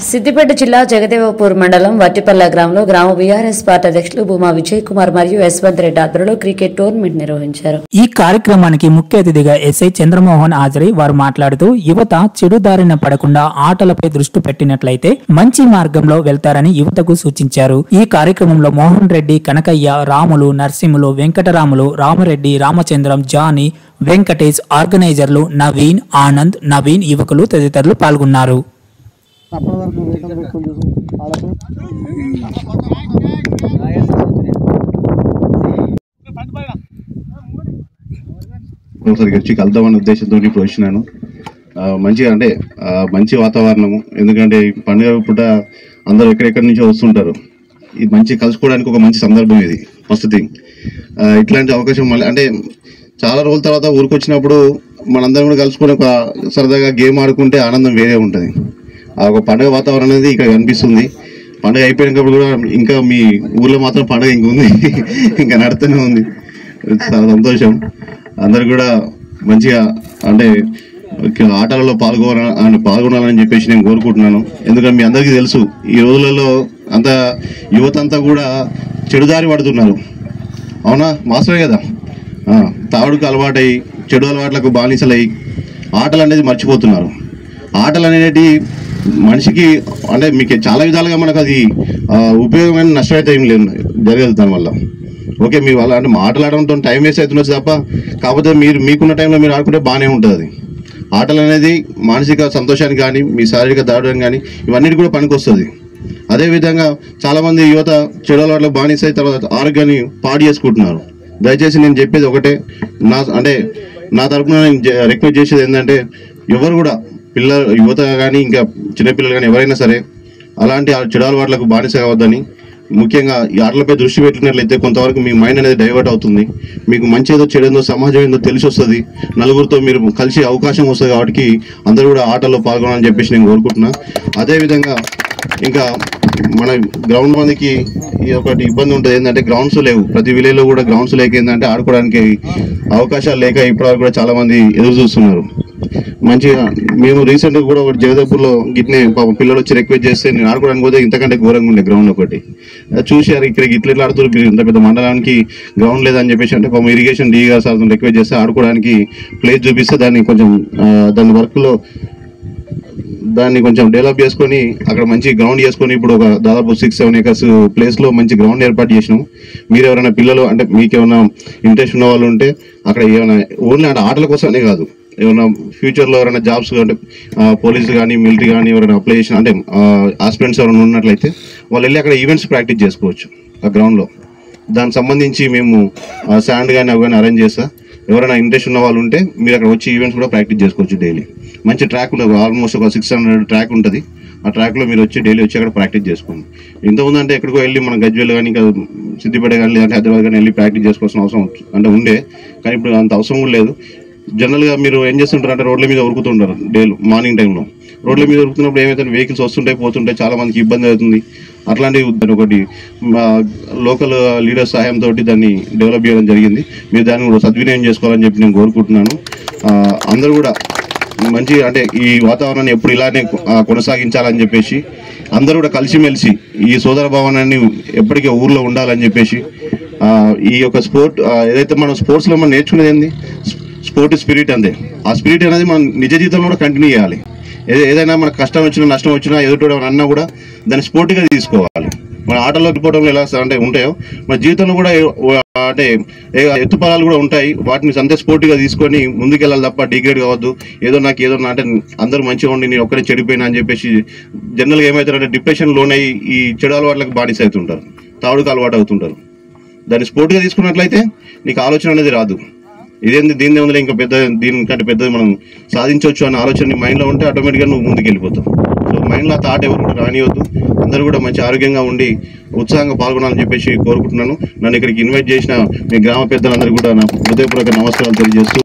సిద్దిపేట జిల్లా జగదేవపూర్ మండలం వట్టిపల్లె గ్రామంలో గ్రామ బీఆర్ఎస్ పార్టీ అధ్యక్షులు భూమా విజయ్ కుమార్ మరియు యశ్వంత్ రెడ్డి ఆధ్వర్యంలో క్రికెట్ టోర్నమెంట్ నిర్వహించారు. ఈ కార్యక్రమానికి ముఖ్య అతిథిగా ఎస్ఐ చంద్రమోహన్ హాజరై వారు మాట్లాడుతూ యువత చెడుదారిన పడకుండా ఆటలపై దృష్టి పెట్టినట్లయితే మంచి మార్గంలో వెళ్తారని యువతకు సూచించారు. ఈ కార్యక్రమంలో మోహన్ రెడ్డి, కనకయ్య, రాములు, నర్సింహులు, వెంకటరాములు, రామరెడ్డి, రామచంద్రం, జానీ, వెంకటేష్, ఆర్గనైజర్లు నవీన్, ఆనంద్, నవీన్, యువకులు తదితరులు పాల్గొన్నారు. వచ్చి కలుద్దామనే ఉద్దేశంతో ఇప్పుడు వచ్చినాను. మంచిగా అంటే మంచి వాతావరణము, ఎందుకంటే పండుగ పూట అందరూ ఎక్కడెక్కడి నుంచో వస్తుంటారు. ఇది మంచి కలుసుకోవడానికి ఒక మంచి సందర్భం. ఇది ఫస్ట్ థింగ్. ఇట్లాంటి అవకాశం మళ్ళీ అంటే చాలా రోజుల తర్వాత ఊరికి వచ్చినప్పుడు మనందరం కూడా కలుసుకొని ఒక సరదాగా గేమ్ ఆడుకుంటే ఆనందం వేరే ఉంటుంది. ఆ ఒక పండుగ వాతావరణం అనేది ఇక్కడ కనిపిస్తుంది. పండుగ అయిపోయినప్పుడు కూడా ఇంకా మీ ఊర్లో మాత్రం పండుగ ఇంక ఉంది, ఇంకా నడుతూనే ఉంది. చాలా సంతోషం. అందరు కూడా మంచిగా అంటే ఆటలలో పాల్గొనాలని చెప్పేసి నేను కోరుకుంటున్నాను. ఎందుకంటే మీ అందరికీ తెలుసు ఈ రోజులలో అంత యువత అంతా కూడా చెడుదారి పడుతున్నారు. అవునా, వాస్తవే కదా. తాగుడుకు అలవాటై చెడు అలవాట్లకు బానిసలై ఆటలు అనేది మర్చిపోతున్నారు. ఆటలు అనేటివి మనిషికి అంటే మీకు చాలా విధాలుగా మనకు అది ఉపయోగమైన నష్టం అయితే ఏం లేదు జరగదు దానివల్ల. ఓకే, మీ వల్ల అంటే ఆటలాడడంతో టైం వేస్ట్ అవుతుండొచ్చు తప్ప, కాకపోతే మీకున్న టైంలో మీరు ఆడుకుంటే బాగానే ఉంటుంది. అది ఆటలు అనేది మానసిక సంతోషానికి కానీ మీ శారీరక దాడడానికి కానీ ఇవన్నిటి కూడా పనికొస్తుంది. అదేవిధంగా చాలామంది యువత చెడు అలవాట్లకు బానిసై తర్వాత ఆరోగ్యాన్ని పాడు చేసుకుంటున్నారు. దయచేసి నేను చెప్పేది ఒకటే, నా తరపున నేను రిక్వెస్ట్ చేసేది ఏంటంటే ఎవరు కూడా యువత కానీ ఇంకా చిన్నపిల్లలు కానీ ఎవరైనా సరే అలాంటి చెడు అలవాట్లకు బానిస కావద్దని, ముఖ్యంగా ఈ ఆటలపై దృష్టి పెట్టినట్లయితే కొంతవరకు మీ మైండ్ అనేది డైవర్ట్ అవుతుంది. మీకు మంచి ఏదో చెడు సమాజం ఏందో తెలిసి వస్తుంది. నలుగురితో మీరు కలిసి అవకాశం వస్తుంది. కాబట్టి అందరూ కూడా ఆటల్లో పాల్గొనాలని చెప్పేసి నేను కోరుకుంటున్నా. అదేవిధంగా ఇంకా మన గ్రౌండ్ మందికి ఒకటి ఇబ్బంది ఉంటుంది, ఏంటంటే గ్రౌండ్స్ లేవు. ప్రతి విలేజ్లో కూడా గ్రౌండ్స్ లేక ఏంటంటే ఆడుకోవడానికి అవకాశాలు లేక ఇప్పటివరకు కూడా చాలామంది ఎదురు చూస్తున్నారు. మంచిగా మేము రీసెంట్గా కూడా ఒకటి జగదేపూర్లో గిట్నే పిల్లలు వచ్చి రిక్వెస్ట్ చేస్తే నేను ఆడుకోవడానికి పోతే ఇంతకంటే ఘోరంగా ఉండే గ్రౌండ్ ఒకటి చూసారు. ఇక్కడ ఇట్లా ఆడుతున్నారు, మీరు ఇంత పెద్ద మండలానికి గ్రౌండ్ లేదని చెప్పేసి అంటే ఇరిగేషన్ డీగా సార్ రిక్వెస్ట్ చేస్తే ఆడుకోవడానికి ప్లేస్ చూపిస్తే దాని వర్క్లో దాన్ని కొంచెం డెవలప్ చేసుకొని అక్కడ మంచి గ్రౌండ్ చేసుకొని ఇప్పుడు ఒక దాదాపు 6-7 acres ప్లేస్లో మంచి గ్రౌండ్ ఏర్పాటు చేసినాం. మీరు ఎవరైనా పిల్లలు అంటే మీకు ఏమైనా ఇంట్రెస్ట్ ఉన్న వాళ్ళు ఉంటే అక్కడ ఏమైనా ఓన్లీ అంటే ఆటల కోసమే కాదు, ఏమైనా ఫ్యూచర్లో ఎవరైనా జాబ్స్ అంటే పోలీసు కానీ మిలిటరీ కానీ ఎవరైనా అప్లై చేసిన అంటే ఆస్పిరెంట్స్ ఎవరైనా ఉన్నట్లయితే వాళ్ళు వెళ్ళి అక్కడ ఈవెంట్స్ ప్రాక్టీస్ చేసుకోవచ్చు ఆ గ్రౌండ్లో. దానికి సంబంధించి మేము శాండ్ కానీ అవి కానీ అరేంజ్ చేస్తా. ఎవరైనా ఇంట్రెస్ట్ ఉన్న వాళ్ళు ఉంటే మీరు అక్కడ వచ్చి ఈవెంట్స్ కూడా ప్రాక్టీస్ చేసుకోవచ్చు. డైలీ మంచి ట్రాక్ ఉంటుంది, ఆల్మోస్ట్ ఒక 600 ట్రాక్ ఉంటుంది. ఆ ట్రాక్లో మీరు వచ్చి డైలీ వచ్చి అక్కడ ప్రాక్టీస్ చేసుకోండి. ఇంతకుముందు అంటే ఎక్కడికో వెళ్ళి మన గజ్వేల్ కానీ ఇంకా సిద్దిపేట కానీ లేదంటే హైదరాబాద్ కానీ వెళ్ళి ప్రాక్టీస్ చేసుకోవాల్సిన అవసరం అంటే ఉండే, కానీ ఇప్పుడు అంత అవసరం కూడా లేదు. జనరల్గా మీరు ఏం చేస్తుంటారు అంటే రోడ్ల మీద ఉరుకుతుంటారు. డైలీ మార్నింగ్ టైంలో రోడ్ల మీద ఉరుకుతున్నప్పుడు ఏమైతే వెహికల్స్ వస్తుంటాయి పోతుంటాయి, చాలా మందికి ఇబ్బంది అవుతుంది. అట్లాంటివి ఒకటి లోకల్ లీడర్స్ సహాయంతో దాన్ని డెవలప్ చేయడం జరిగింది. మీరు దాన్ని కూడా సద్వినియోగం చేసుకోవాలని చెప్పి నేను కోరుకుంటున్నాను. అందరూ కూడా మంచి అంటే ఈ వాతావరణాన్ని ఎప్పుడు ఇలానే కొనసాగించాలని చెప్పేసి అందరూ కూడా కలిసిమెలిసి ఈ సోదర భావనాన్ని ఎప్పటికీ ఊర్లో ఉండాలని చెప్పేసి ఈ యొక్క స్పోర్ట్ ఏదైతే మనం స్పోర్ట్స్లో మనం నేర్చుకునేది ఏంది స్పోర్ట్ స్పిరిట్ అంతే. ఆ స్పిరిట్ అనేది మనం నిజ జీవితంలో కూడా కంటిన్యూ చేయాలి. ఏదైనా మనకు కష్టం వచ్చినా నష్టం వచ్చినా ఎదుటి అన్నా కూడా దాన్ని స్పోర్ట్గా తీసుకోవాలి. మన ఆటల్లో పోవడంలో ఎలా అంటే ఉంటాయో మన జీవితంలో కూడా అంటే ఎత్తుపలాలు కూడా ఉంటాయి. వాటిని అంతే స్పోర్ట్గా తీసుకొని ముందుకెళ్ళాలి తప్ప డిగ్రేడ్ కావద్దు. ఏదో అంటే అందరూ మంచిగా ఉండి నేను ఒక్కడే చెడిపోయినా అని చెప్పేసి జనరల్గా ఏమవుతారంటే డిప్రెషన్ లోనయ్యి ఈ చెడు అలవాట్లకు బానిస అవుతుంటారు, తాగుడుకు అలవాటు అవుతుంటారు. దాన్ని స్పోర్ట్గా తీసుకున్నట్లయితే నీకు ఆలోచన అనేది రాదు. దీని ఉందిలే ఇంకా దీనికంటే పెద్దది మనం సాధించవచ్చు అనే ఆలోచన మైండ్లో ఉంటే ఆటోమేటిక్గా నువ్వు ముందుకు వెళ్ళిపోతావు. సో మైండ్లో థాట్ ఎవరు కూడా రానివద్దు. అందరూ కూడా మంచి ఆరోగ్యంగా ఉండి ఉత్సాహంగా పాల్గొనాలని చెప్పేసి కోరుకుంటున్నాను. నన్ను ఇక్కడికి ఇన్వైట్ చేసిన మీ గ్రామ పెద్దలందరూ కూడా నా హృదయపూర్వక నమస్కారాలు తెలియజేస్తూ